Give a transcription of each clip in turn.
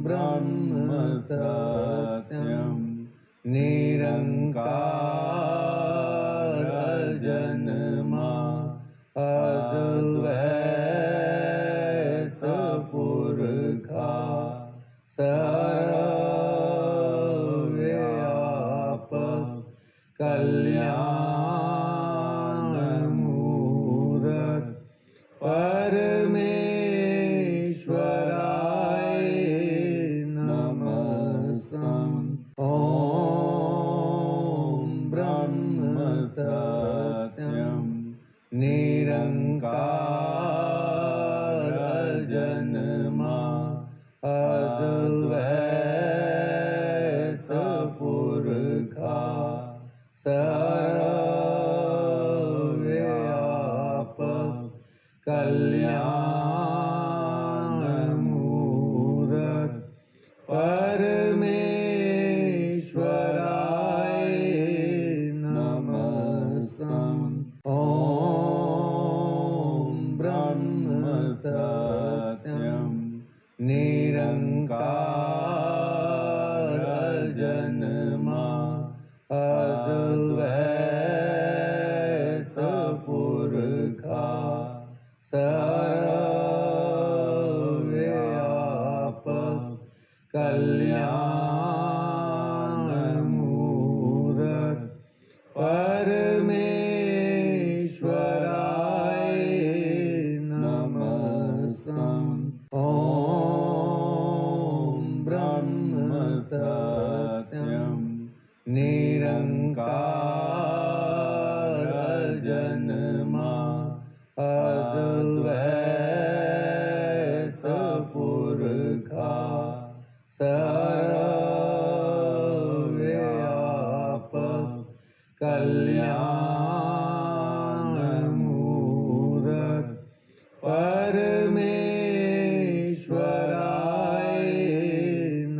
ब्रह्म सत्यं निरंकार जन्मा अद्वैत पुरखा सर्वव्यापक कल्याण मूरत परमेश्वराय नमस्तम्। ॐ ब्रह्म सत्यं निरंकार जन्मा अद्वैत पुरखा सर्वव्यापक कल्याण मूरत परमेश्वराय नमस्तम्। ॐ ब्रह्म सत्यं निरंकार जन्मा अद्वैत पुरखा सर्वव्यापक कल्याण मूरत परमेश्वराय नमस्तम्। ॐ ब्रह्म सत्यं निरंकार जन्मा अद्वैत पुरखा सर्वव्यापक कल्याण मूरत परमेश्वराय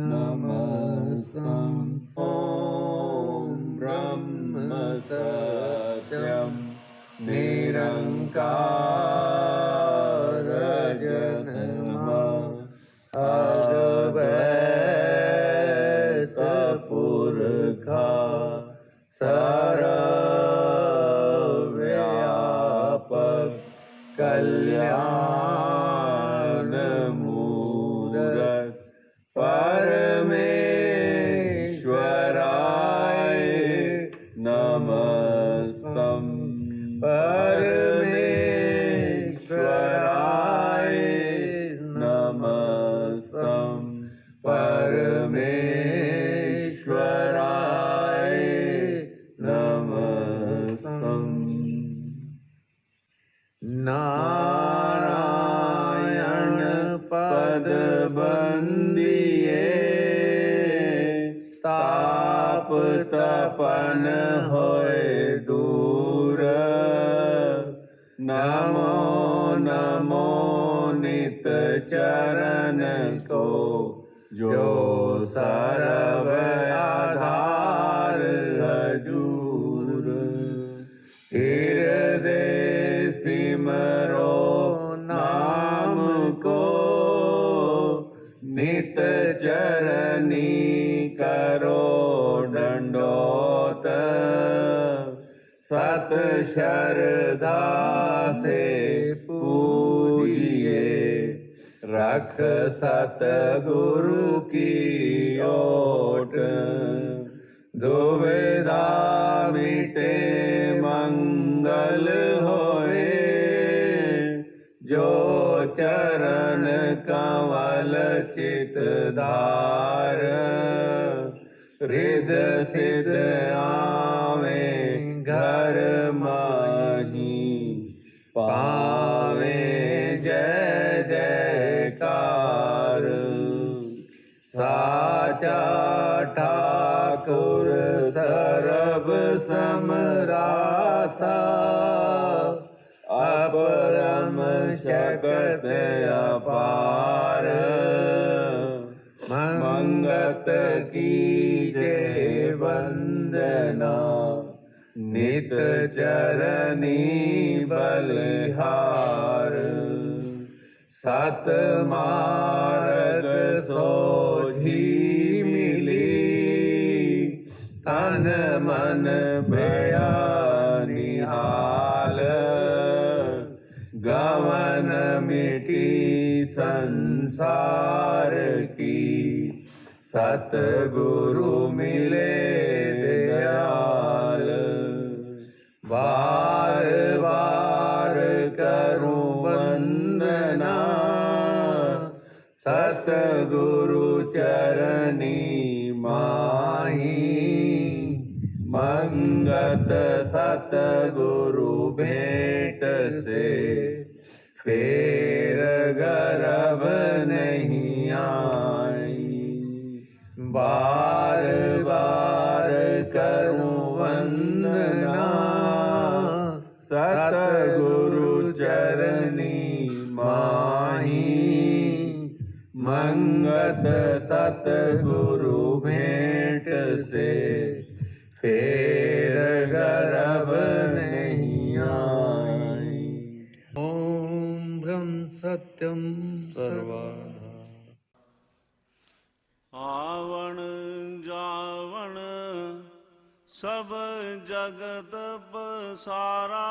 नमस्तम्। ॐ ब्रह्म सत्यं निरंकार जन्मा अद्वैत पुरखा सर्वव्यापक कल्याण मूरत परमेश्वराय नमस्तम्। परमेश्वराय नमस्तम्। परमेश्वराय नमस्तम्। नारायण पद बंदिए ताप तपन होए दूर। नमो नमो नित चरण को जो सर्व आधार हजूर। हृदय सिमरो नाम को नित चरनी करो दंडोत। सत श्रद्धा से पूजिए रख सतगुरु की ओट। दुविधा मिटे मंगल होए जो चरण कमल चितधार। रिद सिद्ध आवे घर माही पावे जय जयकार। साचा ठाकुर सर्व समराता अपरम शक्त अपार। मंगत कीजे वंदना नित चरनी बलिहार। सत मार्ग संसार की, सतगुरु मिले दयाल। बार बार करूं वंदना, सतगुरु चरनी माही। मंगत सतगुरु भेंट से, फेर गर्भ नहीं आई। बार बार करूं वंदना, सतगुरु चरनी माही। मंगत सतगुरु भेंट से, फेर गर्भ नहीं आई। ओम ब्रह्म सत्यम सर्वदा। आवण जावण सब जगत पसारा,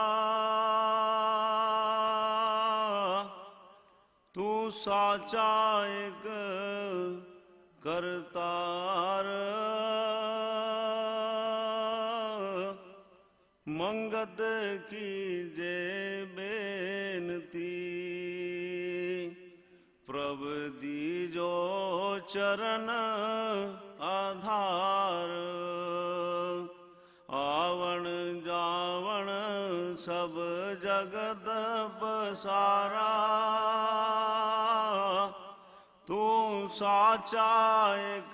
तू साचा एक करतार। मंगत की जय बेनती, प्रभु दीजो चरण आधार। आवण जावण सब जगत पसारा, तू साचा एक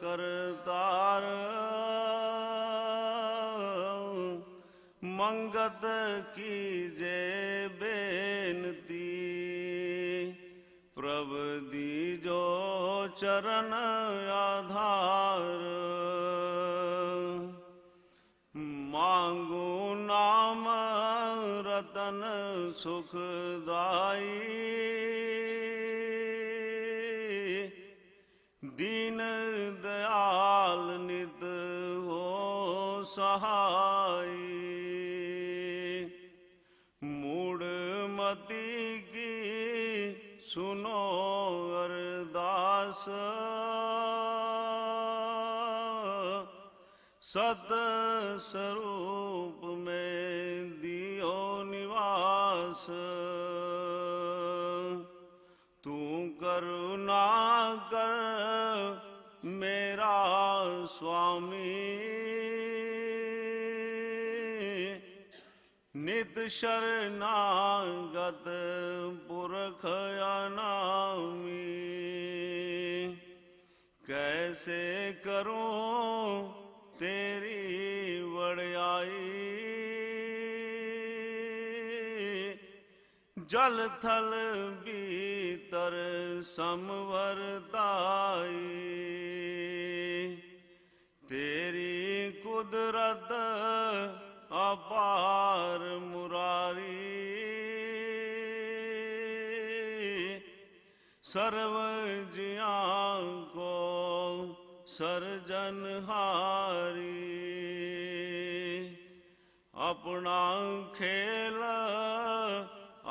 करतार। मंगत की जय बेनती, प्रभु दीजो चरण आधार। मांगू नाम रतन सुखदाई, दीन दयाल नित हो सहाई। मूढ़मति की सुनो अरदास, सत स्वरूप में दियो निवास। तू करुणा कर मेरा स्वामी, नित शरणागत पुरख अनामी। कैसे करूं तेरी वड़याई, जल थल भीतर समवरताई। तेरी कुदरत अपार मुरारी, सर्व जियां को सर्जनहारी। अपना खेल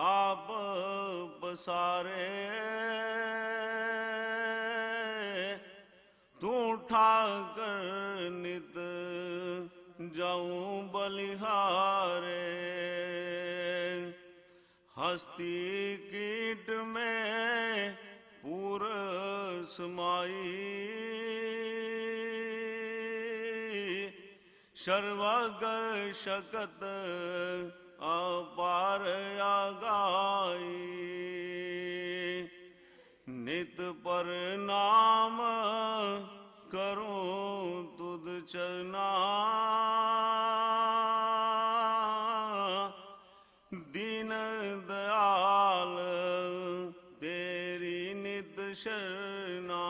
आप पसारे, तू ठाकर नित जाऊं बलिहारे। हस्ती कीट में पूर समाई, सर्वग शकत अपार आगाई। नित पर नाम करूं तुद चरना, दीन दयाल तेरी नित शरणा।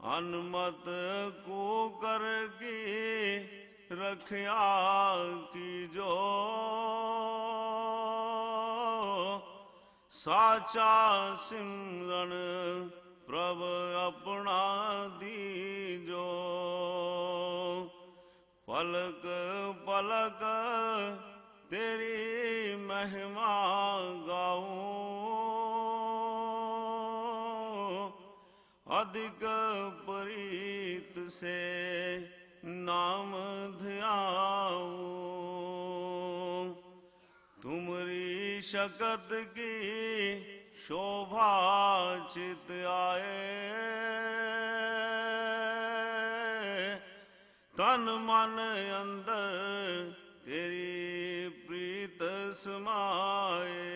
अनमत को कर की रखया की जो, साचा सिमरन प्रभ अपना दीजो। पलक पलक तेरी महिमा गाऊं, से नाम ध्याओ। तुमरी शकत की शोभा चित आए, तन मन अंदर तेरी प्रीत समाए।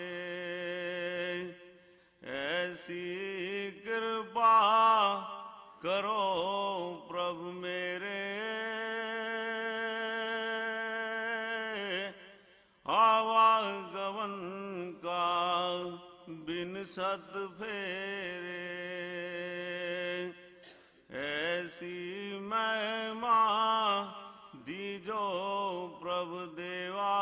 ऐसी कृपा करो प्रभु मेरे, आवागमन का बिन सत फेरे। ऐसी महिमा दीजो प्रभु देवा,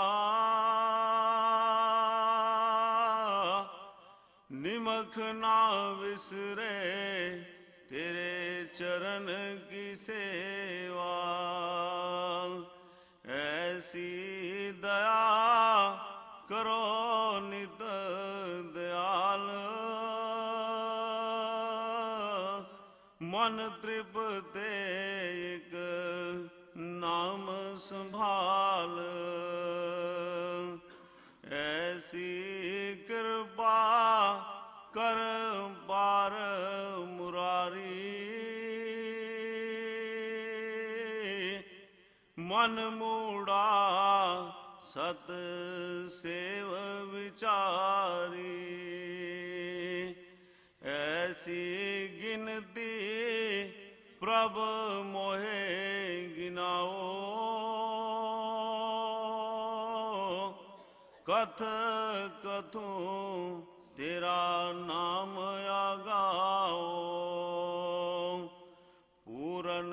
निमख ना विसरे तेरे चरण की सेवा। ऐसी दया करो नित दयाल, मन तृप्ते एक नाम संभाल। ऐसी कृपा कर पार मुरारी, मन मूढ़ा सत सेव विचारी। ऐसी गिनती प्रभु मोहे गिनाओ, कथ कथूं तेरा नाम आगाओ। पूरन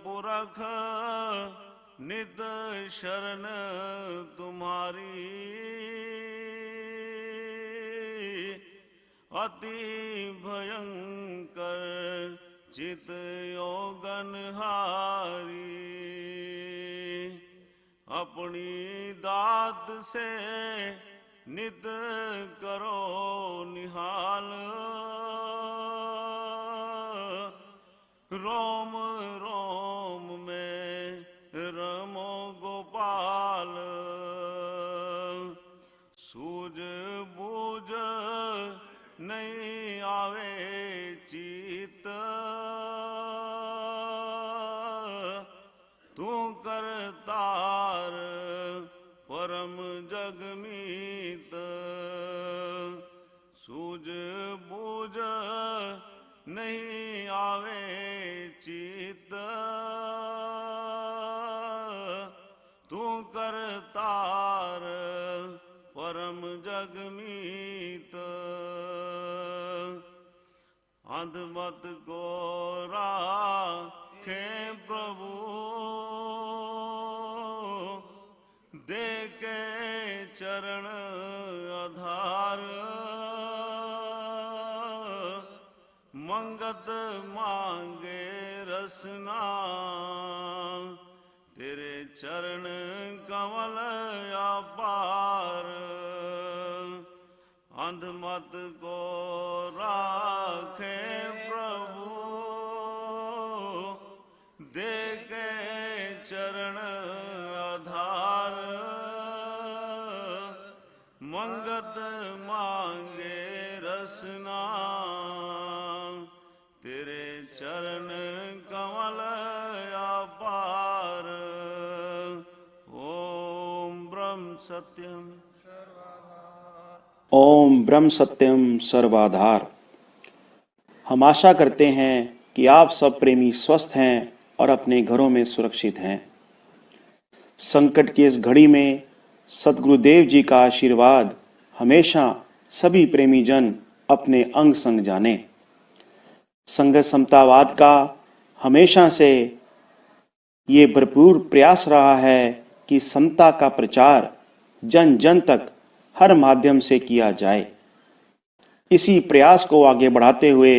पुरख नित शरण तुम्हारी, अति भयंकर चित योगन हारी। अपनी दात से नित करो निहाल, रोम रोम में रमो गोपाल। सूझ बूझ नहीं आवे चित, तू करतार परम जगमीत। सूझ बूझ नहीं आवे चित, तू करतार परम जगमीत। अंधमत को राखे प्रभु, देखे चरण आधार। मंगत मांगे रसना, तेरे चरण कमल अपार। अंधमत को राखे प्रभु, देखे चरण आधार। मंगत मांगे रसना, तेरे चरण कमल अपार। ओम ब्रह्म सत्यम ओम ब्रह्म सत्यम सर्वाधार। हम आशा करते हैं कि आप सब प्रेमी स्वस्थ हैं और अपने घरों में सुरक्षित हैं। संकट की इस घड़ी में सद्गुरुदेव जी का आशीर्वाद हमेशा सभी प्रेमी जन अपने अंग संग जाने। संघ समतावाद का हमेशा से ये भरपूर प्रयास रहा है कि समता का प्रचार जन जन तक हर माध्यम से किया जाए। इसी प्रयास को आगे बढ़ाते हुए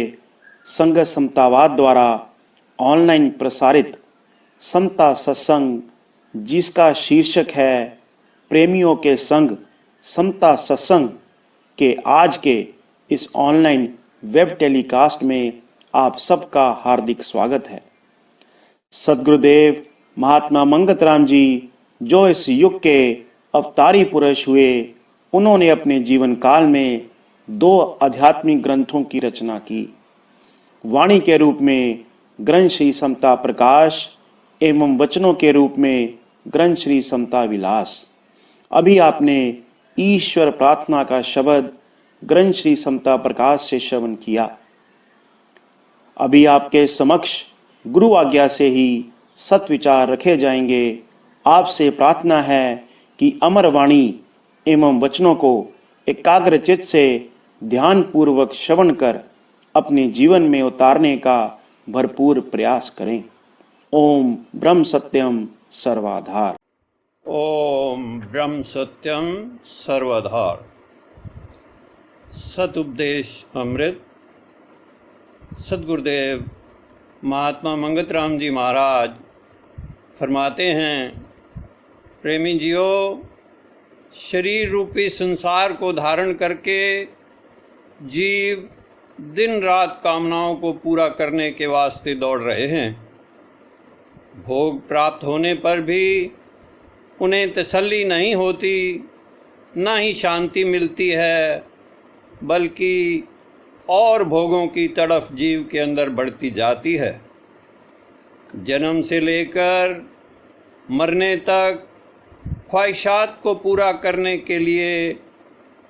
संघ समतावाद द्वारा ऑनलाइन प्रसारित समता सत्संग, जिसका शीर्षक है प्रेमियों के संग समता सत्संग, के आज के इस ऑनलाइन वेब टेलीकास्ट में आप सबका हार्दिक स्वागत है। सद्गुरुदेव महात्मा मंगतराम जी जो इस युग के अवतारी पुरुष हुए, उन्होंने अपने जीवन काल में 2 आध्यात्मिक ग्रंथों की रचना की। वाणी के रूप में ग्रंथ श्री समता प्रकाश एवं वचनों के रूप में ग्रंथ श्री समता विलास। अभी आपने ईश्वर प्रार्थना का शब्द ग्रंथ श्री समता प्रकाश से श्रवण किया। अभी आपके समक्ष गुरु आज्ञा से ही सत्विचार रखे जाएंगे। आपसे प्रार्थना है कि अमर वाणी एवं वचनों को एकाग्रचित्त से ध्यान पूर्वक श्रवण कर अपने जीवन में उतारने का भरपूर प्रयास करें। ओम ब्रह्म सत्यम सर्वाधार। ओम ब्रह्म सत्यम सर्वधार। सत उपदेश अमृत। सद्गुरुदेव महात्मा मंगतराम जी महाराज फरमाते हैं, प्रेमी जियो, शरीर रूपी संसार को धारण करके जीव दिन रात कामनाओं को पूरा करने के वास्ते दौड़ रहे हैं। भोग प्राप्त होने पर भी उन्हें तसल्ली नहीं होती, ना ही शांति मिलती है, बल्कि और भोगों की तड़फ जीव के अंदर बढ़ती जाती है। जन्म से लेकर मरने तक ख्वाहिशात को पूरा करने के लिए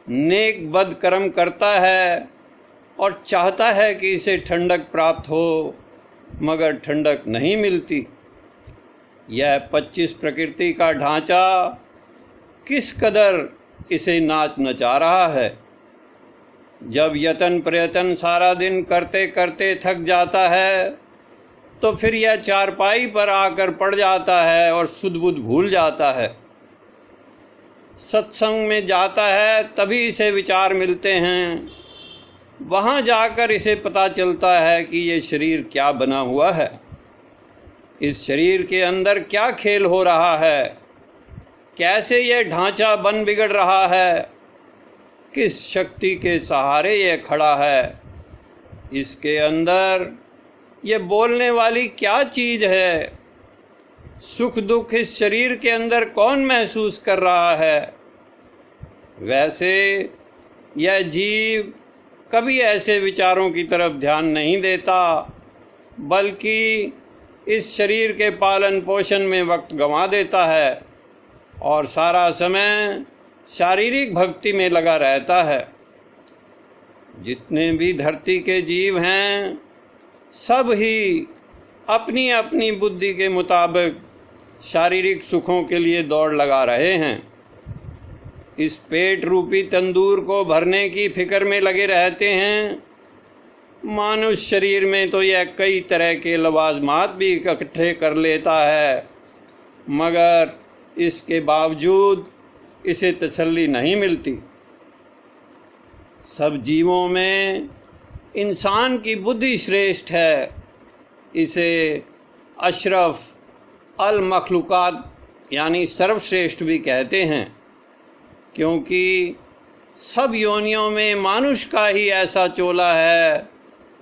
नेक बद कर्म करता है और चाहता है कि इसे ठंडक प्राप्त हो, मगर ठंडक नहीं मिलती। यह 25 प्रकृति का ढांचा किस कदर इसे नाच नचा रहा है। जब यतन प्रयत्न सारा दिन करते करते थक जाता है तो फिर यह चारपाई पर आकर पड़ जाता है और सुध बुध भूल जाता है। सत्संग में जाता है तभी इसे विचार मिलते हैं, वहाँ जाकर इसे पता चलता है कि ये शरीर क्या बना हुआ है, इस शरीर के अंदर क्या खेल हो रहा है, कैसे ये ढांचा बन बिगड़ रहा है, किस शक्ति के सहारे ये खड़ा है, इसके अंदर ये बोलने वाली क्या चीज़ है, सुख दुख इस शरीर के अंदर कौन महसूस कर रहा है। वैसे यह जीव कभी ऐसे विचारों की तरफ ध्यान नहीं देता, बल्कि इस शरीर के पालन पोषण में वक्त गंवा देता है और सारा समय शारीरिक भक्ति में लगा रहता है। जितने भी धरती के जीव हैं, सब ही अपनी अपनी बुद्धि के मुताबिक शारीरिक सुखों के लिए दौड़ लगा रहे हैं। इस पेट रूपी तंदूर को भरने की फिक्र में लगे रहते हैं। मानुष शरीर में तो यह कई तरह के लवाजमात भी इकट्ठे कर लेता है, मगर इसके बावजूद इसे तसल्ली नहीं मिलती। सब जीवों में इंसान की बुद्धि श्रेष्ठ है। इसे अशरफ अल मखलूकात यानी सर्वश्रेष्ठ भी कहते हैं, क्योंकि सब योनियों में मानुष का ही ऐसा चोला है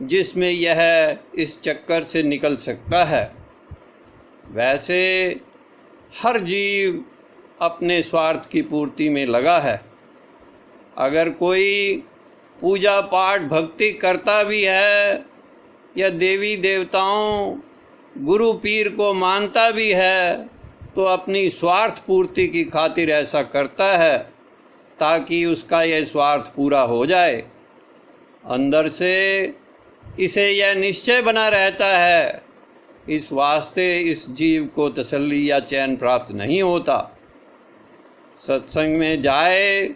जिसमें यह इस चक्कर से निकल सकता है। वैसे हर जीव अपने स्वार्थ की पूर्ति में लगा है। अगर कोई पूजा पाठ भक्ति करता भी है या देवी देवताओं गुरु पीर को मानता भी है, तो अपनी स्वार्थ पूर्ति की खातिर ऐसा करता है ताकि उसका यह स्वार्थ पूरा हो जाए। अंदर से इसे यह निश्चय बना रहता है, इस वास्ते इस जीव को तसल्ली या चैन प्राप्त नहीं होता। सत्संग में जाए,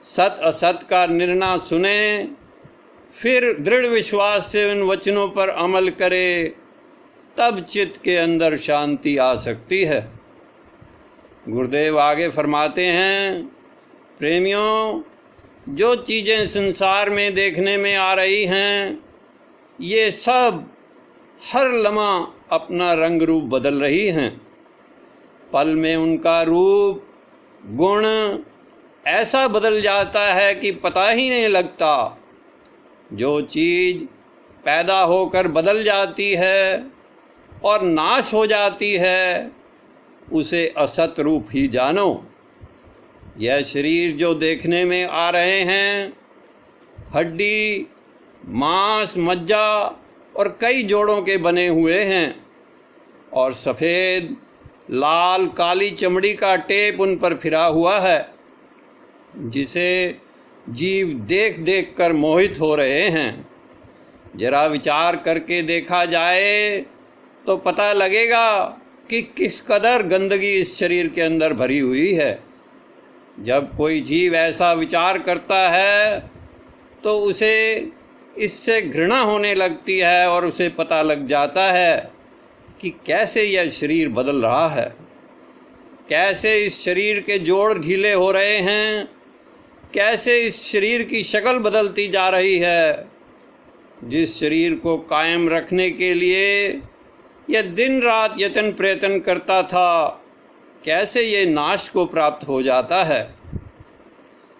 सत असत का निर्णय सुने, फिर दृढ़ विश्वास से उन वचनों पर अमल करे, तब चित्त के अंदर शांति आ सकती है। गुरुदेव आगे फरमाते हैं, प्रेमियों, जो चीज़ें संसार में देखने में आ रही हैं, ये सब हर लम्हा अपना रंग रूप बदल रही हैं। पल में उनका रूप गुण ऐसा बदल जाता है कि पता ही नहीं लगता। जो चीज़ पैदा होकर बदल जाती है और नाश हो जाती है, उसे असत रूप ही जानो। यह शरीर जो देखने में आ रहे हैं, हड्डी, मांस, मज्जा और कई जोड़ों के बने हुए हैं और सफ़ेद, लाल, काली चमड़ी का टेप उन पर फिरा हुआ है, जिसे जीव देख देख कर मोहित हो रहे हैं। जरा विचार करके देखा जाए तो पता लगेगा कि किस कदर गंदगी इस शरीर के अंदर भरी हुई है। जब कोई जीव ऐसा विचार करता है तो उसे इससे घृणा होने लगती है और उसे पता लग जाता है कि कैसे यह शरीर बदल रहा है, कैसे इस शरीर के जोड़ ढीले हो रहे हैं, कैसे इस शरीर की शक्ल बदलती जा रही है। जिस शरीर को कायम रखने के लिए यह दिन रात यत्न प्रयत्न करता था, कैसे ये नाश को प्राप्त हो जाता है।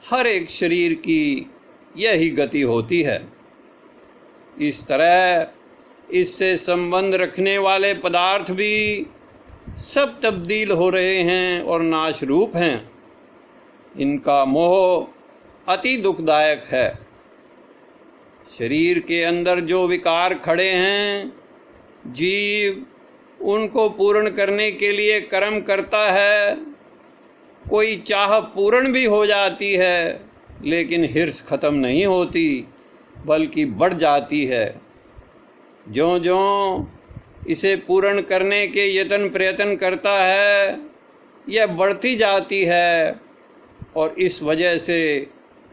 हर एक शरीर की यही गति होती है। इस तरह इससे संबंध रखने वाले पदार्थ भी सब तब्दील हो रहे हैं और नाश रूप हैं। इनका मोह अति दुखदायक है। शरीर के अंदर जो विकार खड़े हैं, जीव उनको पूर्ण करने के लिए कर्म करता है। कोई चाह पूर्ण भी हो जाती है, लेकिन हिर्स खत्म नहीं होती, बल्कि बढ़ जाती है। ज्यों ज्यों इसे पूर्ण करने के यत्न प्रयत्न करता है, यह बढ़ती जाती है और इस वजह से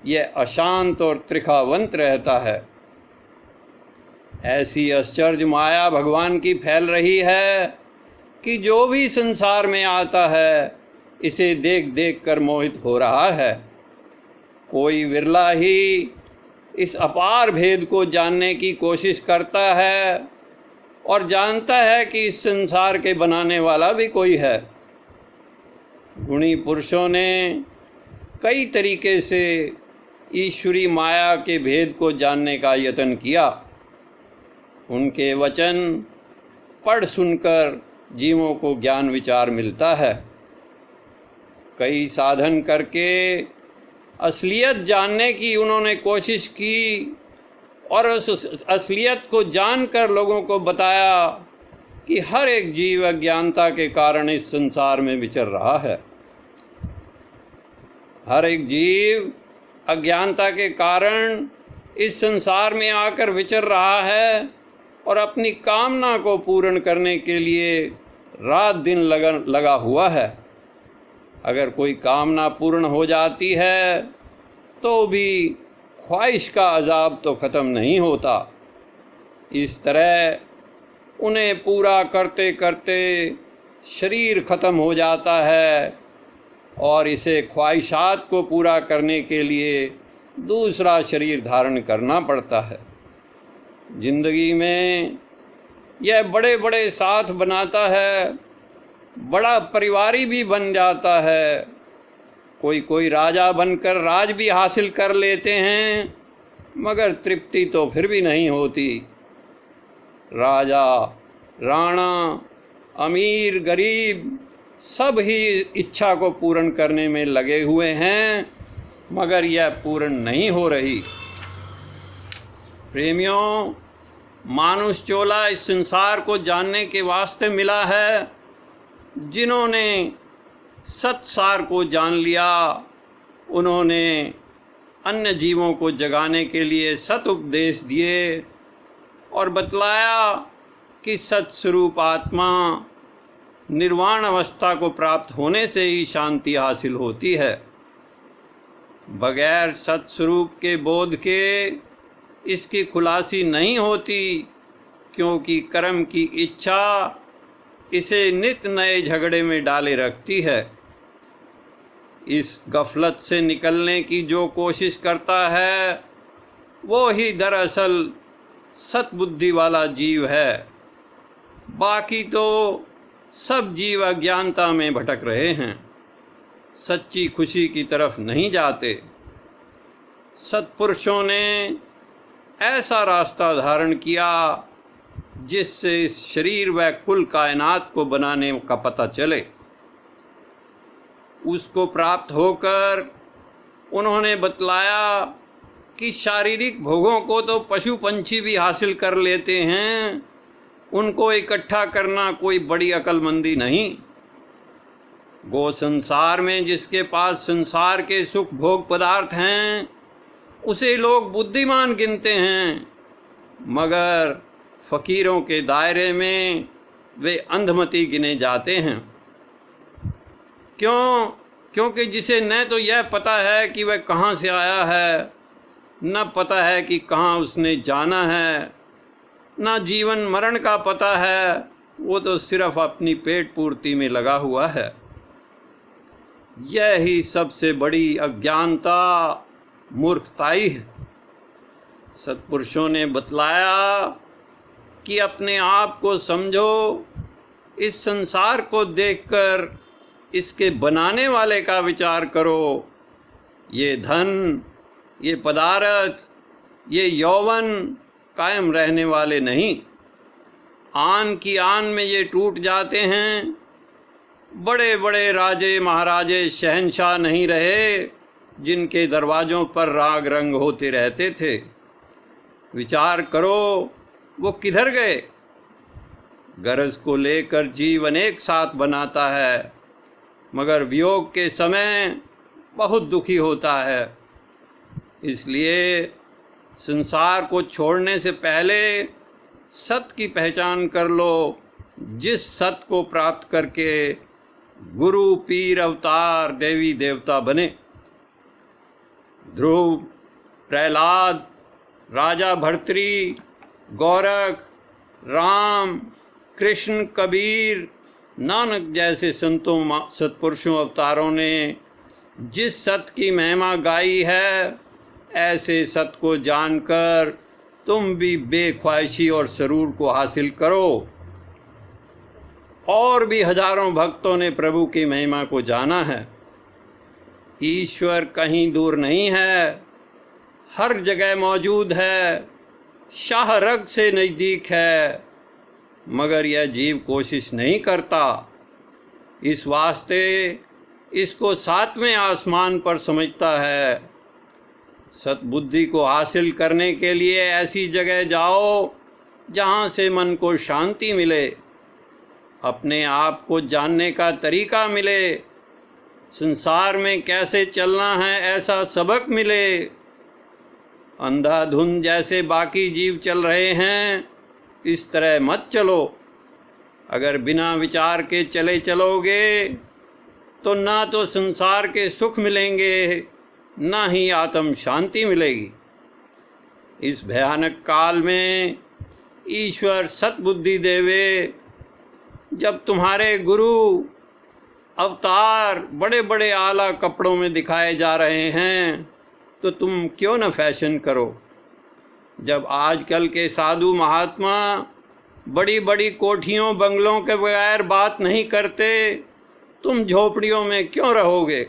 यह अशांत और त्रिखावंत रहता है। ऐसी आश्चर्य माया भगवान की फैल रही है कि जो भी संसार में आता है, इसे देख देख कर मोहित हो रहा है। कोई विरला ही इस अपार भेद को जानने की कोशिश करता है और जानता है कि इस संसार के बनाने वाला भी कोई है। गुणी पुरुषों ने कई तरीके से ईश्वरी माया के भेद को जानने का यत्न किया। उनके वचन पढ़ सुनकर जीवों को ज्ञान विचार मिलता है। कई साधन करके असलियत जानने की उन्होंने कोशिश की और उस असलियत को जानकर लोगों को बताया कि हर एक जीव अज्ञानता के कारण इस संसार में विचर रहा है। हर एक जीव अज्ञानता के कारण इस संसार में आकर विचर रहा है और अपनी कामना को पूर्ण करने के लिए रात दिन लगा हुआ है। अगर कोई कामना पूर्ण हो जाती है तो भी ख्वाहिश का अजाब तो ख़त्म नहीं होता। इस तरह उन्हें पूरा करते करते शरीर ख़त्म हो जाता है और इसे ख्वाहिशात को पूरा करने के लिए दूसरा शरीर धारण करना पड़ता है। जिंदगी में यह बड़े बड़े साथ बनाता है, बड़ा परिवारी भी बन जाता है। कोई राजा बनकर राज भी हासिल कर लेते हैं, मगर तृप्ति तो फिर भी नहीं होती। राजा, राणा, अमीर, गरीब सब ही इच्छा को पूर्ण करने में लगे हुए हैं, मगर यह पूर्ण नहीं हो रही। प्रेमियों, मानुष चोला इस संसार को जानने के वास्ते मिला है। जिन्होंने सत्सार को जान लिया, उन्होंने अन्य जीवों को जगाने के लिए सत उपदेश दिए और बतलाया कि सत्स्वरूप आत्मा निर्वाण अवस्था को प्राप्त होने से ही शांति हासिल होती है। बगैर सत्स्वरूप के बोध के इसकी खुलासी नहीं होती, क्योंकि कर्म की इच्छा इसे नित नए झगड़े में डाले रखती है। इस गफलत से निकलने की जो कोशिश करता है, वो ही दरअसल सतबुद्धि वाला जीव है। बाकी तो सब जीव अज्ञानता में भटक रहे हैं, सच्ची खुशी की तरफ नहीं जाते। सत्पुरुषों ने ऐसा रास्ता धारण किया जिससे इस शरीर व कुल कायनात को बनाने का पता चले। उसको प्राप्त होकर उन्होंने बतलाया कि शारीरिक भोगों को तो पशु पंछी भी हासिल कर लेते हैं, उनको इकट्ठा करना कोई बड़ी अक्लमंदी नहीं। गो संसार में जिसके पास संसार के सुख भोग पदार्थ हैं उसे लोग बुद्धिमान गिनते हैं, मगर फकीरों के दायरे में वे अंधमती गिने जाते हैं। क्योंकि जिसे न तो यह पता है कि वह कहाँ से आया है, न पता है कि कहाँ उसने जाना है, न जीवन मरण का पता है, वो तो सिर्फ अपनी पेट पूर्ति में लगा हुआ है। यह ही सबसे बड़ी अज्ञानता मूर्खताई है। सत्पुरुषों ने बतलाया कि अपने आप को समझो, इस संसार को देखकर इसके बनाने वाले का विचार करो। ये धन, ये पदार्थ, ये यौवन कायम रहने वाले नहीं, आन की आन में ये टूट जाते हैं। बड़े बड़े राजे महाराजे शहंशाह नहीं रहे जिनके दरवाज़ों पर राग रंग होते रहते थे। विचार करो वो किधर गए। गरज को लेकर जीवन एक साथ बनाता है, मगर वियोग के समय बहुत दुखी होता है। इसलिए संसार को छोड़ने से पहले सत्य की पहचान कर लो, जिस सत्य को प्राप्त करके गुरु पीर अवतार देवी देवता बने। ध्रुव, प्रहलाद, राजा भर्तृ, गोरख, राम, कृष्ण, कबीर, नानक जैसे संतों सत्पुरुषों अवतारों ने जिस सत्य की महिमा गाई है, ऐसे सत्य को जानकर तुम भी बेख्वाहिशी और सरूर को हासिल करो। और भी हजारों भक्तों ने प्रभु की महिमा को जाना है। ईश्वर कहीं दूर नहीं है, हर जगह मौजूद है, शाह रग से नज़दीक है, मगर यह जीव कोशिश नहीं करता। इस वास्ते इसको सातवें आसमान पर समझता है। सद्बुद्धि को हासिल करने के लिए ऐसी जगह जाओ जहाँ से मन को शांति मिले, अपने आप को जानने का तरीका मिले, संसार में कैसे चलना है ऐसा सबक मिले। अंधाधुंध जैसे बाकी जीव चल रहे हैं इस तरह मत चलो। अगर बिना विचार के चले चलोगे तो ना तो संसार के सुख मिलेंगे, ना ही आत्म शांति मिलेगी। इस भयानक काल में ईश्वर सद्बुद्धि देवे। जब तुम्हारे गुरु अवतार बड़े बड़े आला कपड़ों में दिखाए जा रहे हैं तो तुम क्यों न फैशन करो। जब आजकल के साधु महात्मा बड़ी बड़ी कोठियों बंगलों के बगैर बात नहीं करते, तुम झोपड़ियों में क्यों रहोगे।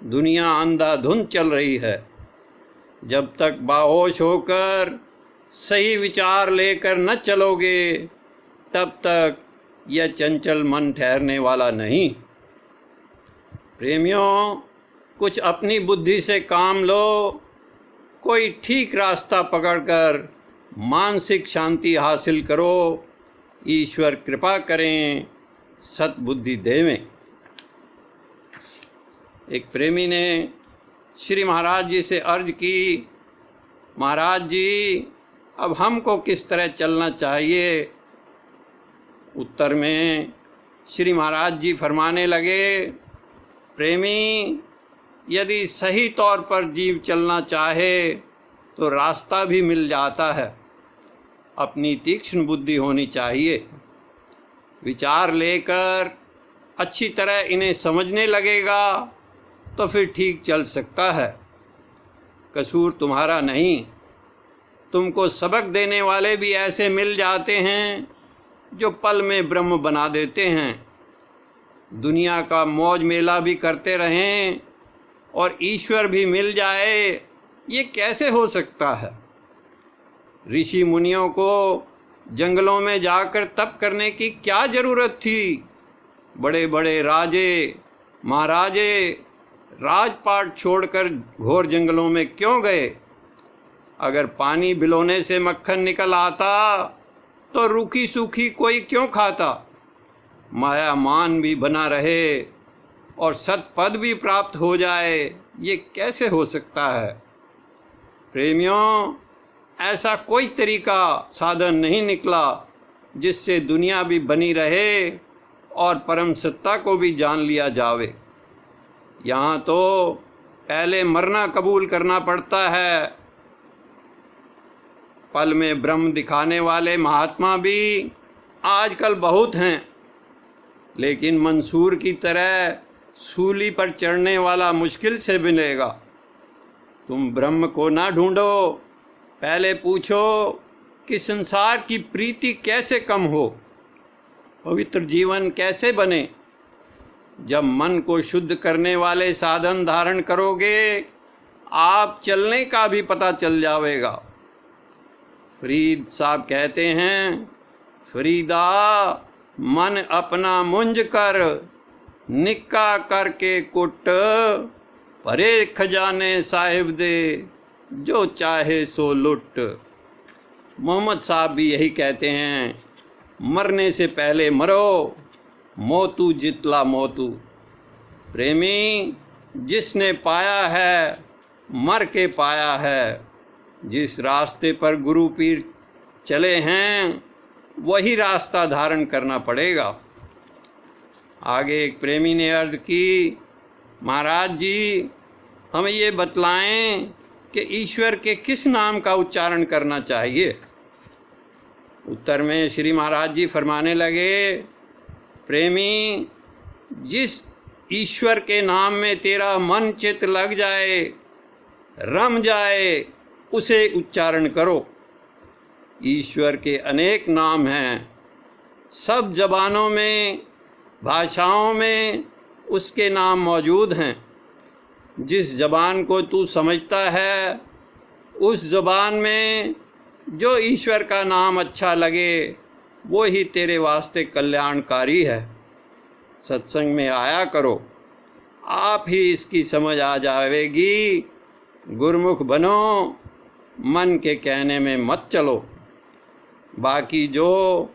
दुनिया अंधाधुंध चल रही है। जब तक बाहोश होकर सही विचार लेकर न चलोगे तब तक यह चंचल मन ठहरने वाला नहीं। प्रेमियों, कुछ अपनी बुद्धि से काम लो, कोई ठीक रास्ता पकड़कर मानसिक शांति हासिल करो। ईश्वर कृपा करें, सद्बुद्धि देवें। एक प्रेमी ने श्री महाराज जी से अर्ज की, महाराज जी अब हमको किस तरह चलना चाहिए। उत्तर में श्री महाराज जी फरमाने लगे, प्रेमी यदि सही तौर पर जीव चलना चाहे तो रास्ता भी मिल जाता है। अपनी तीक्ष्ण बुद्धि होनी चाहिए। विचार लेकर अच्छी तरह इन्हें समझने लगेगा तो फिर ठीक चल सकता है। कसूर तुम्हारा नहीं। तुमको सबक देने वाले भी ऐसे मिल जाते हैं जो पल में ब्रह्म बना देते हैं। दुनिया का मौज मेला भी करते रहें और ईश्वर भी मिल जाए, ये कैसे हो सकता है। ऋषि मुनियों को जंगलों में जाकर तप करने की क्या जरूरत थी? बड़े बड़े राजे महाराजे राजपाट छोड़कर घोर जंगलों में क्यों गए? अगर पानी बिलोने से मक्खन निकल आता तो रूखी सूखी कोई क्यों खाता? माया मान भी बना रहे और सतपद भी प्राप्त हो जाए, ये कैसे हो सकता है? प्रेमियों, ऐसा कोई तरीका साधन नहीं निकला जिससे दुनिया भी बनी रहे और परम सत्ता को भी जान लिया जावे। यहाँ तो पहले मरना कबूल करना पड़ता है। पल में ब्रह्म दिखाने वाले महात्मा भी आजकल बहुत हैं, लेकिन मंसूर की तरह सूली पर चढ़ने वाला मुश्किल से मिलेगा। तुम ब्रह्म को ना ढूंढो, पहले पूछो कि संसार की प्रीति कैसे कम हो, पवित्र जीवन कैसे बने। जब मन को शुद्ध करने वाले साधन धारण करोगे, आप चलने का भी पता चल जाएगा। फरीद साहब कहते हैं, फरीदा मन अपना मुंज कर, निक्का करके कुट, परे खजाने साहिब दे, जो चाहे सो लुट। मोहम्मद साहब भी यही कहते हैं, मरने से पहले मरो, मोतू जितला मोतू। प्रेमी, जिसने पाया है मर के पाया है। जिस रास्ते पर गुरु पीर चले हैं वही रास्ता धारण करना पड़ेगा। आगे एक प्रेमी ने अर्ज की, महाराज जी हमें ये बतलाएं कि ईश्वर के किस नाम का उच्चारण करना चाहिए। उत्तर में श्री महाराज जी फरमाने लगे, प्रेमी, जिस ईश्वर के नाम में तेरा मन चित लग जाए, रम जाए, उसे उच्चारण करो। ईश्वर के अनेक नाम हैं, सब जबानों में भाषाओं में उसके नाम मौजूद हैं। जिस जबान को तू समझता है उस जबान में जो ईश्वर का नाम अच्छा लगे वो ही तेरे वास्ते कल्याणकारी है। सत्संग में आया करो, आप ही इसकी समझ आ जाएगी। गुरमुख बनो, मन के कहने में मत चलो। बाकी जो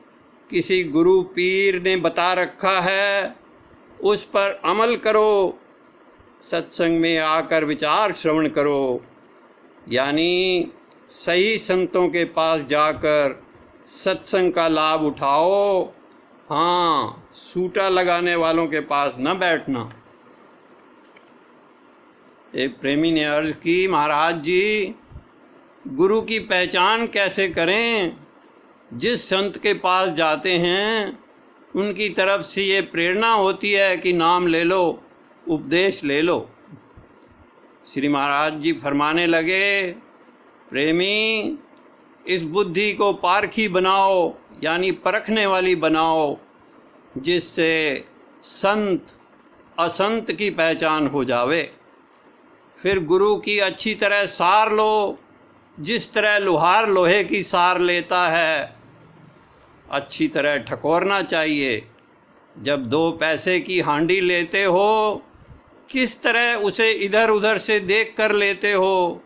किसी गुरु पीर ने बता रखा है उस पर अमल करो। सत्संग में आकर विचार श्रवण करो, यानी सही संतों के पास जाकर सत्संग का लाभ उठाओ। हाँ, सूटा लगाने वालों के पास न बैठना। एक प्रेमी ने अर्ज की, महाराज जी गुरु की पहचान कैसे करें? जिस संत के पास जाते हैं उनकी तरफ से ये प्रेरणा होती है कि नाम ले लो, उपदेश ले लो। श्री महाराज जी फरमाने लगे, प्रेमी, इस बुद्धि को पारखी बनाओ, यानी परखने वाली बनाओ, जिससे संत असंत की पहचान हो जावे। फिर गुरु की अच्छी तरह सार लो, जिस तरह लोहार लोहे की सार लेता है। अच्छी तरह ठकोरना चाहिए। जब 2 पैसे की हांडी लेते हो, किस तरह उसे इधर उधर से देख कर लेते हो।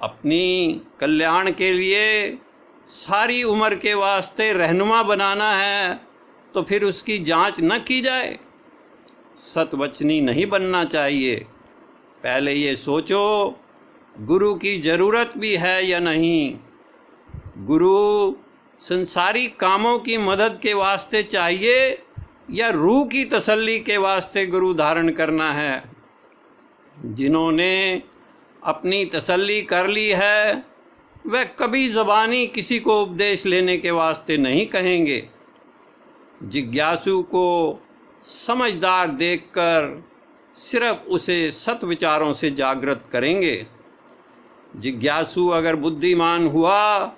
अपनी कल्याण के लिए सारी उम्र के वास्ते रहनुमा बनाना है तो फिर उसकी जांच न की जाए। सतवचनी नहीं बनना चाहिए। पहले ये सोचो गुरु की ज़रूरत भी है या नहीं। गुरु संसारी कामों की मदद के वास्ते चाहिए या रूह की तसल्ली के वास्ते गुरु धारण करना है। जिन्होंने अपनी तसल्ली कर ली है वह कभी ज़बानी किसी को उपदेश लेने के वास्ते नहीं कहेंगे। जिज्ञासु को समझदार देखकर सिर्फ उसे सत विचारों से जागृत करेंगे। जिज्ञासु अगर बुद्धिमान हुआ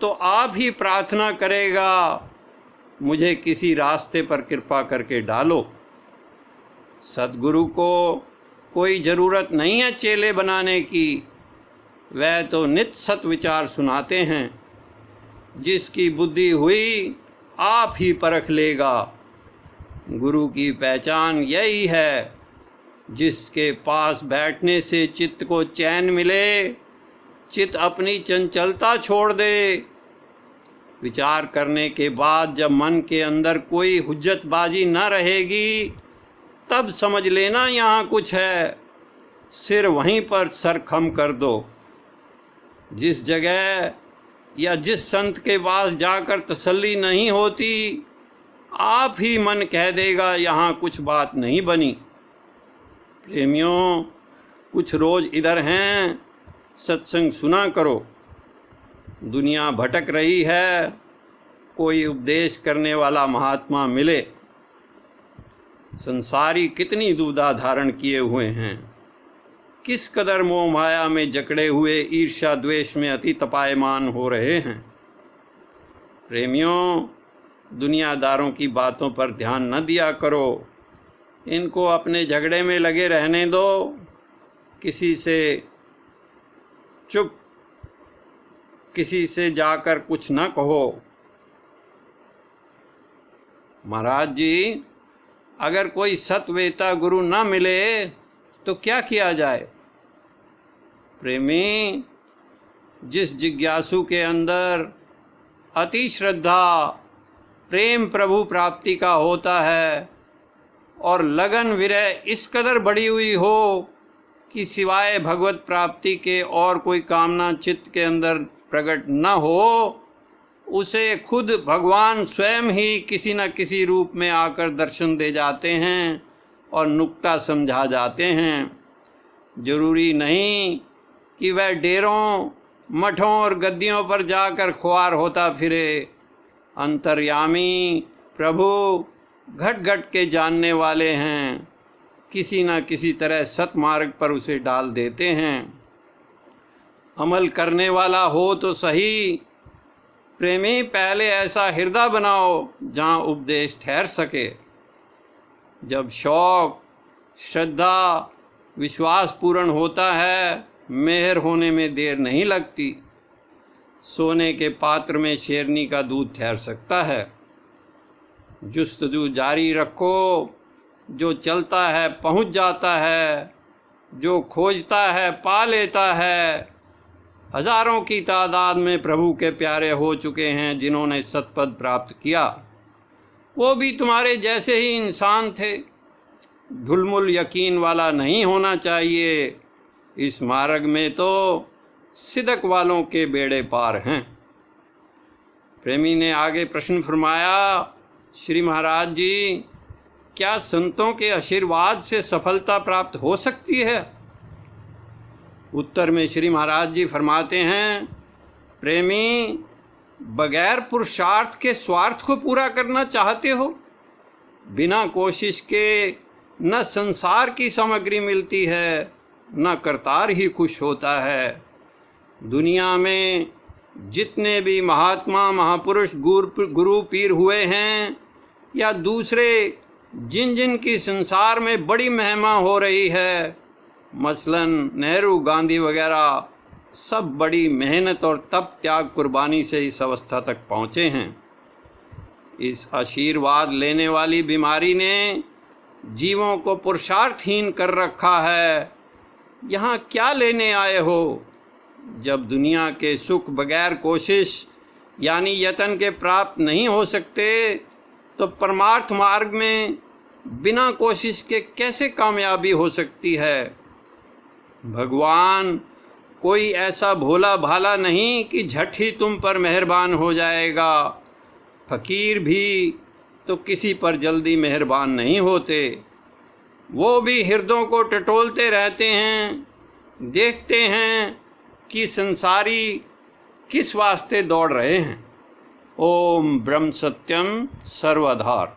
तो आप ही प्रार्थना करेगा, मुझे किसी रास्ते पर कृपा करके डालो। सद्गुरु को कोई ज़रूरत नहीं है चेले बनाने की, वह तो नित सत विचार सुनाते हैं। जिसकी बुद्धि हुई आप ही परख लेगा। गुरु की पहचान यही है, जिसके पास बैठने से चित्त को चैन मिले, चित्त अपनी चंचलता छोड़ दे। विचार करने के बाद जब मन के अंदर कोई हुज्जतबाजी न रहेगी, तब समझ लेना यहाँ कुछ है। सिर वहीं पर सर खम कर दो। जिस जगह या जिस संत के पास जाकर तसल्ली नहीं होती, आप ही मन कह देगा यहाँ कुछ बात नहीं बनी। प्रेमियों, कुछ रोज इधर हैं, सत्संग सुना करो। दुनिया भटक रही है, कोई उपदेश करने वाला महात्मा मिले। संसारी कितनी दुविधा धारण किए हुए हैं, किस कदर मोह माया में जकड़े हुए ईर्ष्या द्वेष में अति तपायमान हो रहे हैं। प्रेमियों, दुनियादारों की बातों पर ध्यान न दिया करो, इनको अपने झगड़े में लगे रहने दो। किसी से चुप, किसी से जाकर कुछ न कहो। महाराज जी, अगर कोई सतवेता गुरु न मिले तो क्या किया जाए? प्रेमी, जिस जिज्ञासु के अंदर अति श्रद्धा प्रेम प्रभु प्राप्ति का होता है और लगन विरह इस कदर बढ़ी हुई हो कि सिवाय भगवत प्राप्ति के और कोई कामना चित्त के अंदर प्रकट न हो, उसे खुद भगवान स्वयं ही किसी न किसी रूप में आकर दर्शन दे जाते हैं और नुक्ता समझा जाते हैं। जरूरी नहीं कि वह डेरों, मठों और गद्दियों पर जाकर खुआर होता फिरे। अंतर्यामी प्रभु घट घट के जानने वाले हैं, किसी न किसी तरह सतमार्ग पर उसे डाल देते हैं। अमल करने वाला हो तो सही। प्रेमी, पहले ऐसा हृदय बनाओ जहाँ उपदेश ठहर सके। जब शौक, श्रद्धा, विश्वास पूर्ण होता है, मेहर होने में देर नहीं लगती। सोने के पात्र में शेरनी का दूध ठहर सकता है। जुस्तजू जारी रखो, जो चलता है पहुंच जाता है, जो खोजता है पा लेता है। हजारों की तादाद में प्रभु के प्यारे हो चुके हैं जिन्होंने सतपद प्राप्त किया। वो भी तुम्हारे जैसे ही इंसान थे। ढुलमुल यकीन वाला नहीं होना चाहिए। इस मार्ग में तो सिदक वालों के बेड़े पार हैं। प्रेमी ने आगे प्रश्न फरमाया, श्री महाराज जी, क्या संतों के आशीर्वाद से सफलता प्राप्त हो सकती है? उत्तर में श्री महाराज जी फरमाते हैं, प्रेमी, बगैर पुरुषार्थ के स्वार्थ को पूरा करना चाहते हो? बिना कोशिश के न संसार की सामग्री मिलती है, न करतार ही खुश होता है। दुनिया में जितने भी महात्मा, महापुरुष, गुरु, पीर हुए हैं या दूसरे जिन जिन की संसार में बड़ी महिमा हो रही है, मसलन नेहरू, गांधी वगैरह, सब बड़ी मेहनत और तप त्याग कुर्बानी से इस अवस्था तक पहुँचे हैं। इस आशीर्वाद लेने वाली बीमारी ने जीवों को पुरुषार्थहीन कर रखा है। यहाँ क्या लेने आए हो? जब दुनिया के सुख बगैर कोशिश यानी यत्न के प्राप्त नहीं हो सकते, तो परमार्थ मार्ग में बिना कोशिश के कैसे कामयाबी हो सकती है? भगवान कोई ऐसा भोला भाला नहीं कि झट ही तुम पर मेहरबान हो जाएगा। फकीर भी तो किसी पर जल्दी मेहरबान नहीं होते। वो भी हृदयों को टटोलते रहते हैं, देखते हैं कि संसारी किस वास्ते दौड़ रहे हैं। ओम ब्रह्म सत्यम सर्वधार।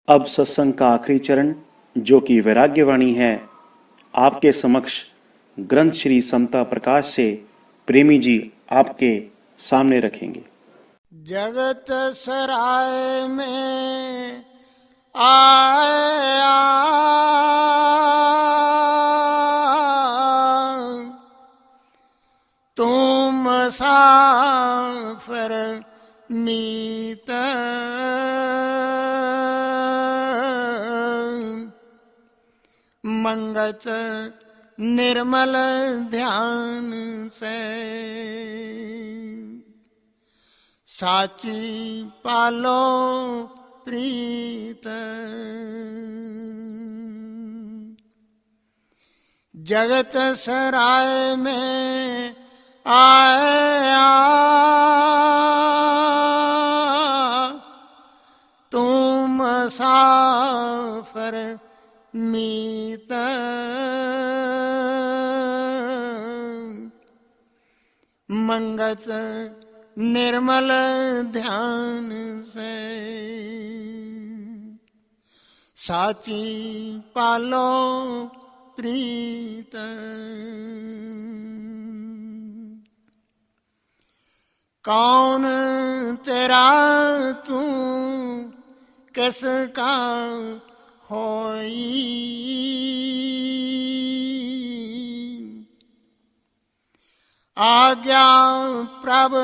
अब सत्संग का आखिरी चरण, जो कि वैराग्यवाणी है, आपके समक्ष ग्रंथ श्री समता प्रकाश से प्रेमी जी आपके सामने रखेंगे। जगत सराय में आया तुम मुसाफिर मीत मंगत निर्मल ध्यान से साची पालो प्रीत जगत सराय में आया तुम मुसाफिर मीत मंगत निर्मल ध्यान से साची पालो प्रीत कौन तेरा तू किसका होई आज्ञा प्रभु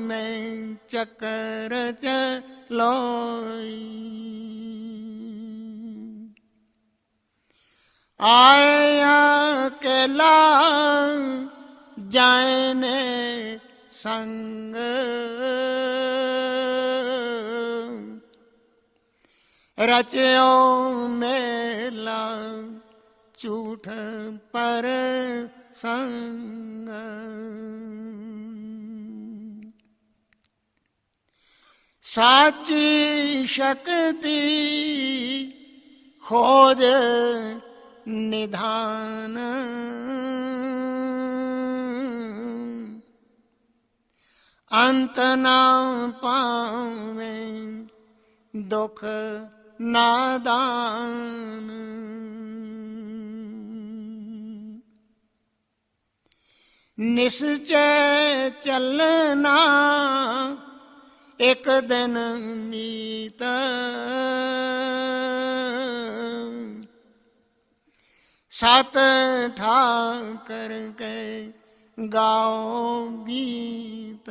में चक्र चलोई आया अकेला जाने संग रचयो मेला झूठ पर संग साची शक्ति खोज निधान अंत ना पावे दुख नादान निश्चय चलना एक दिन मीत सात ठाकर के गाओ गीत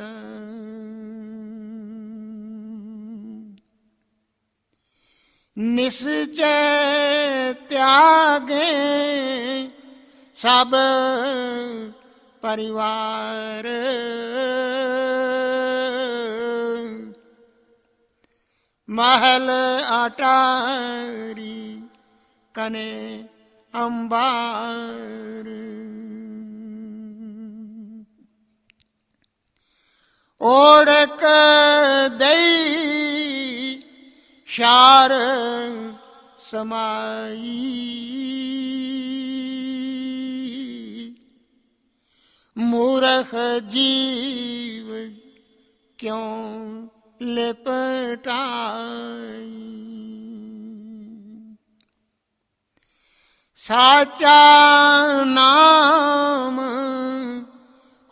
निश्चय त्यागे सब परिवार महल अटारी कने अंबार ओढ़क दई शार समाई मूर्ख जीव क्यों लिपटाई साचा नाम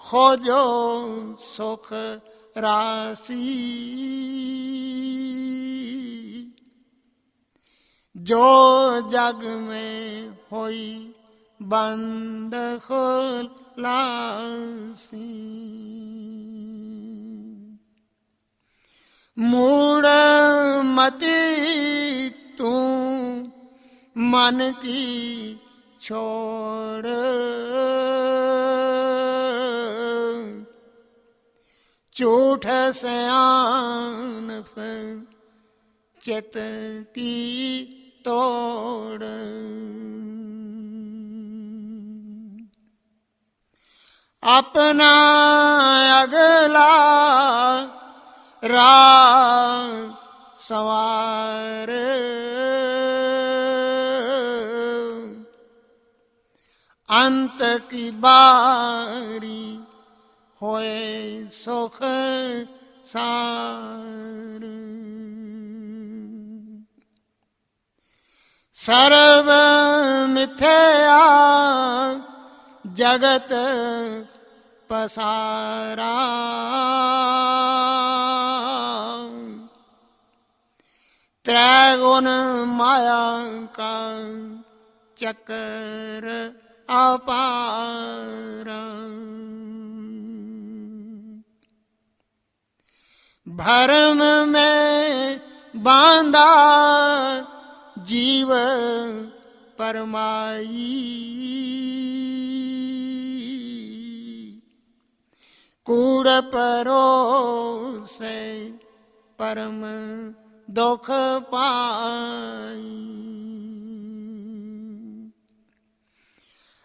खोजो सुख राशि जो जग में होई बंद खुलासी मूढ़ मति तू मन की छोड़ झूठ सयान फिर चित की तोड़ अपना अगला राह सवार अंत की बारी होए सुख सार सर्व मिथ्या जगत पसारा त्रैगुण माया का चक्कर अपार भरम में बांधा जीव परमाई, कूड़ परोसे परम दुख पाई।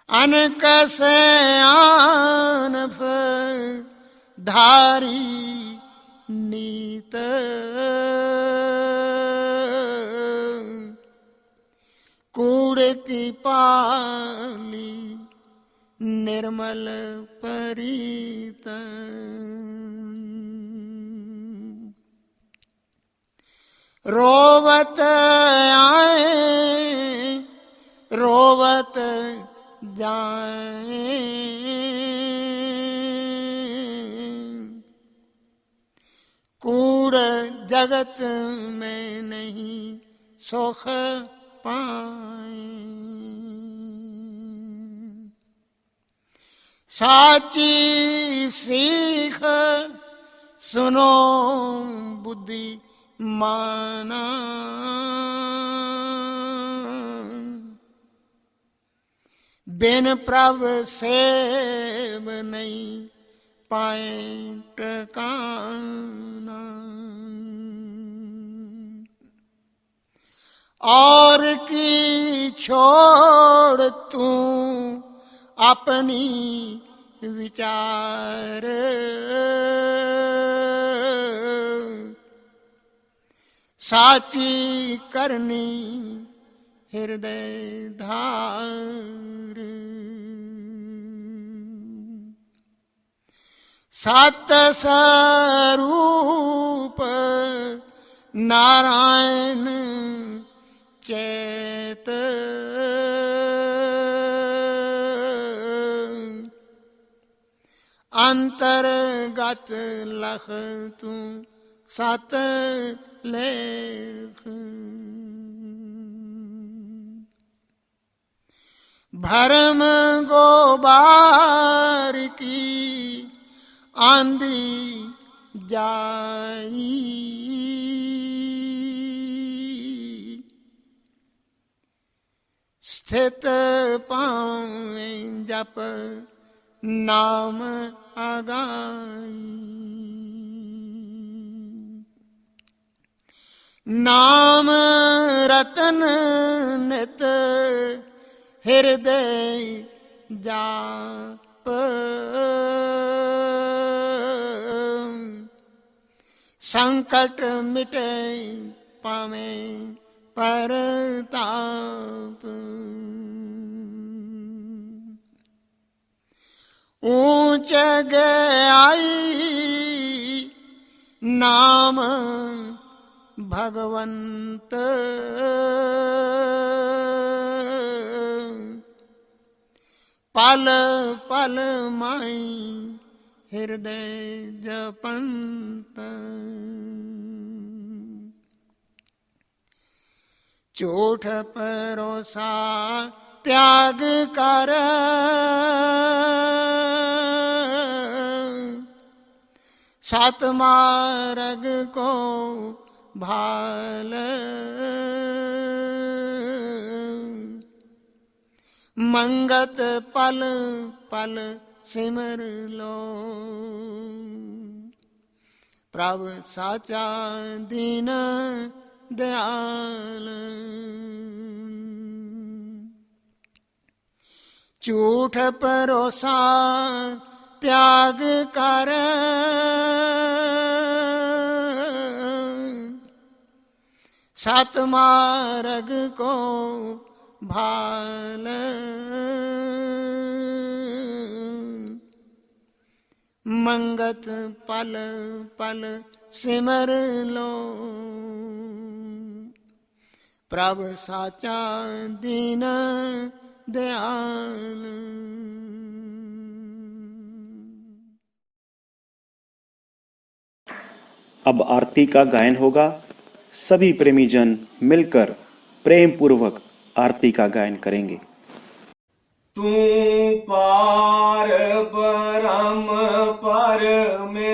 अनक से आनफ धारी नीत, कूड़ की पाली निर्मल परीत। रोवत आए रोवत जाए, कूड़ जगत में नहीं सुख पाए। साची सीख सुनो बुद्धि माना, बिन प्रभ सेव नहीं पाए टकाना। और की छोड़ तू अपनी विचार, साची करनी हृदय धार। सत स्वरूप नारायण चेत, अंतर्गत लख तू सत लेख। भरम गोबार की आंधी जाई, स्थित पावे जप नाम आगाई। नाम रतन नित हृदय जाप, संकट मिटे पावे परताप। ऊंच गई नाम भगवंत, पल पल माई हृदय जपंत। झूठ परोसा त्याग कर, सत मार्ग को भाल। मंगत पल पल सिमर लो, प्रभु साचा दीन दयाल। झूठ परोसा त्याग कर, सत मार्ग को भाल। मंगत पल पल सिमर लो, प्रभु साचा दीन दयाल। अब आरती का गायन होगा। सभी प्रेमी जन मिलकर प्रेम पूर्वक आरती का गायन करेंगे। तू पार ब्रह्म परमेश्वर,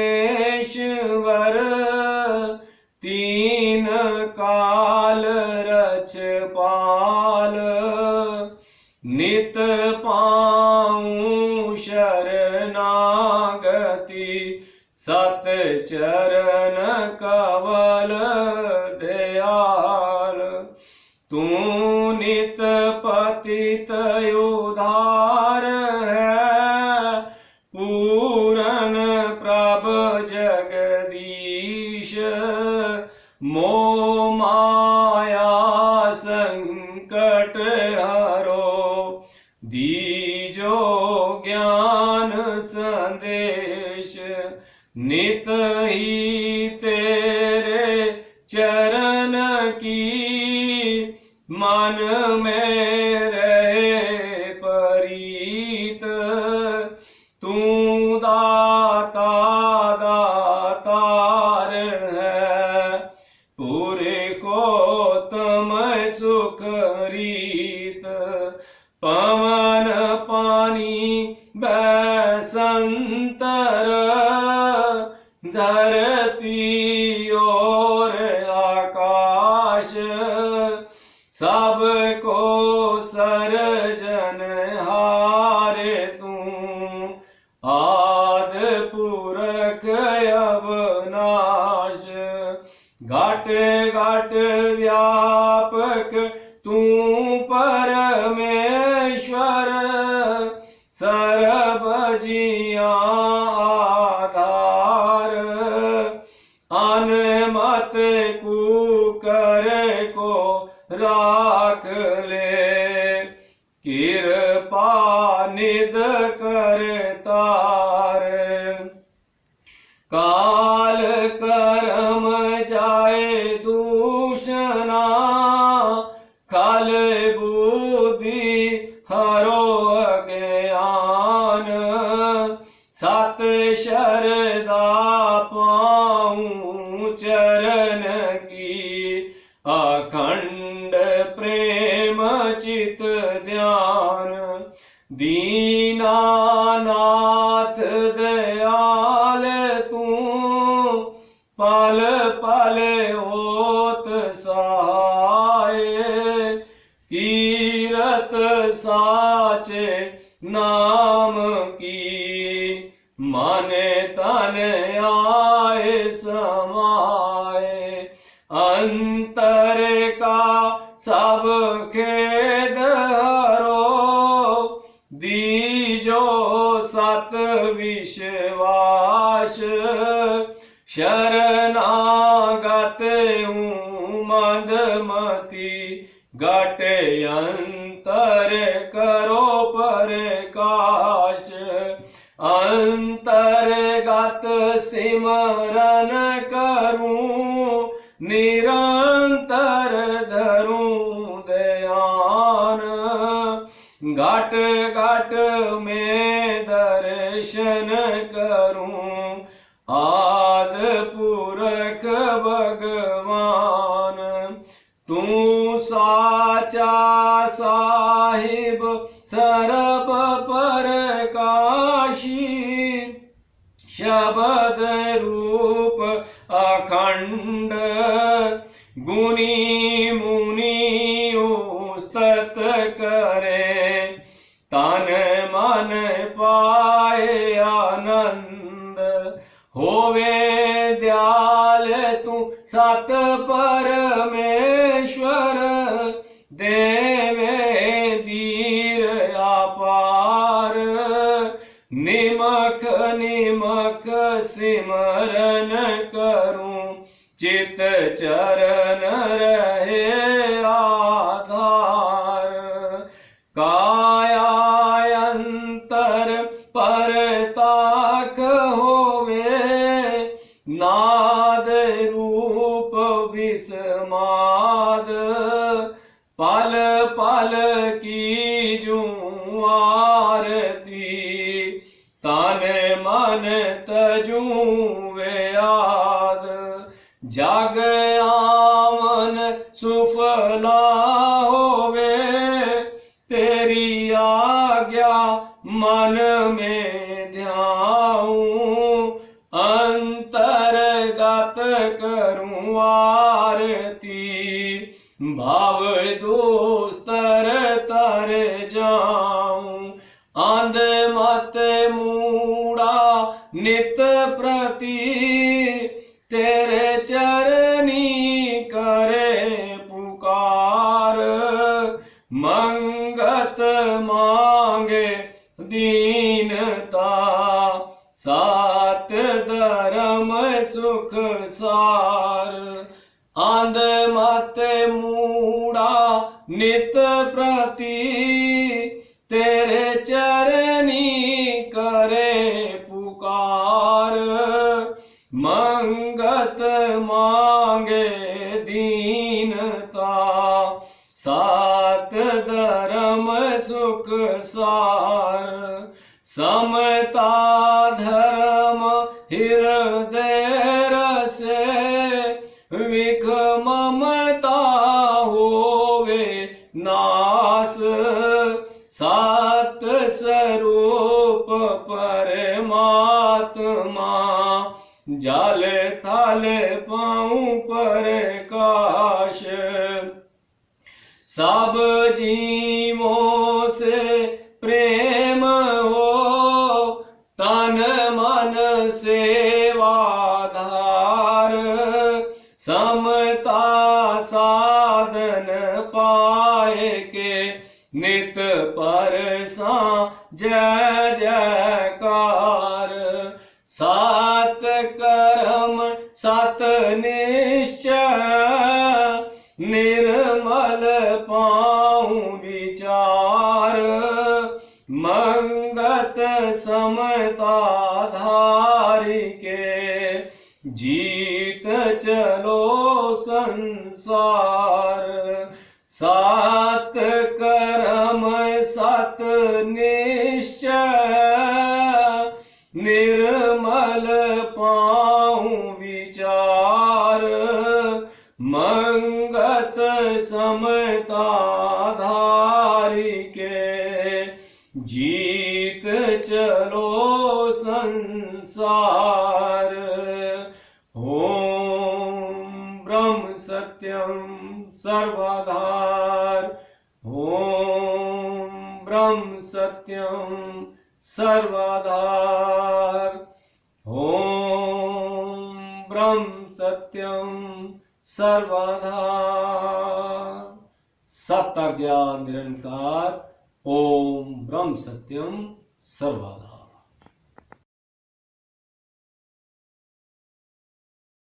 तेरो ज्ञान संदेश नित ही तेरे चरण की मन में रहे परीत तू दाता दातार है पूरे को तम सुख रीत पवन पानी बैसंतर धरती और आकाश सबको सर्जन हारे तू आद पुरख अवनाश घट घट व्यापक तू परमेश्वर सर्व जिया आधार अनमत कुकर को राख ले कृपा निध कर तार काल कर्म जाए दूषणा खल बुद्धि हरो अज्ञान सत शरदा पाऊं चरण की अखंड प्रेम चित ध्यान दीनानाथ दयाल तू पल पल होत सहाय तीरथ साचे नाम की मन तन आए समाए अंतर का सब खेद हरो दीजो सत विश्वास शरणागत हूँ मदमती घट अंतर करो प्रकाश अंतर्गत सिमरन करूं निरंतर धरूं ध्यान घट घट में दर्शन करूं आद पुरख भगवान तू साचा साहिब सरब परकाशी शब्द रूप अखंड गुनी मुनि उस्तत करे तन मन पाए आनंद होवे दयाल तू सत परमेश्वर देवे धीर अपार निमख निमख सिमरन करूं चित चरण रहे आधार कायांतर परताक होवे नाद रूप विस्माद पल पल की जूं आरती तन मन तजूं व्याद जग आमन सुफला होवे तेरी आज्ञा मन में ध्याऊं अंतर्गत करूं आरती भाव दोस्तर तर जाऊं आंध मत मूड़ा नित प्रति तेरे चरनी करे पुकार मंगत मांगे दीनता सात धर्म सुख सार आंध मत मूड़ा नित प्रति तेरे चरण समता धर्म हृदय रसे विख ममता होवे नास सात स्वरूप परमात्मा जाल थाल पाऊं प्रकाश सब जीवों से प्रेम हो तन मन सेवाधार समता साधन पाए के नित परसा जय जयकार सात कर्म सत निश्चय निर्मल पाऊं विचार मंगत समता धारी के जीत चलो संसार सात कर्म सत निश्चय निर्मल पाऊं विचार मंगत समता धारी के जीत चलो संसार ओम ब्रह्म सत्यम सर्वाधार ओम ब्रह्म सत्यम सर्वाधार ओम ब्रह्म सत्यम सर्वाधार सत्य ज्ञान निरंकार ओम ब्रह्म सत्यम सर्वाधार।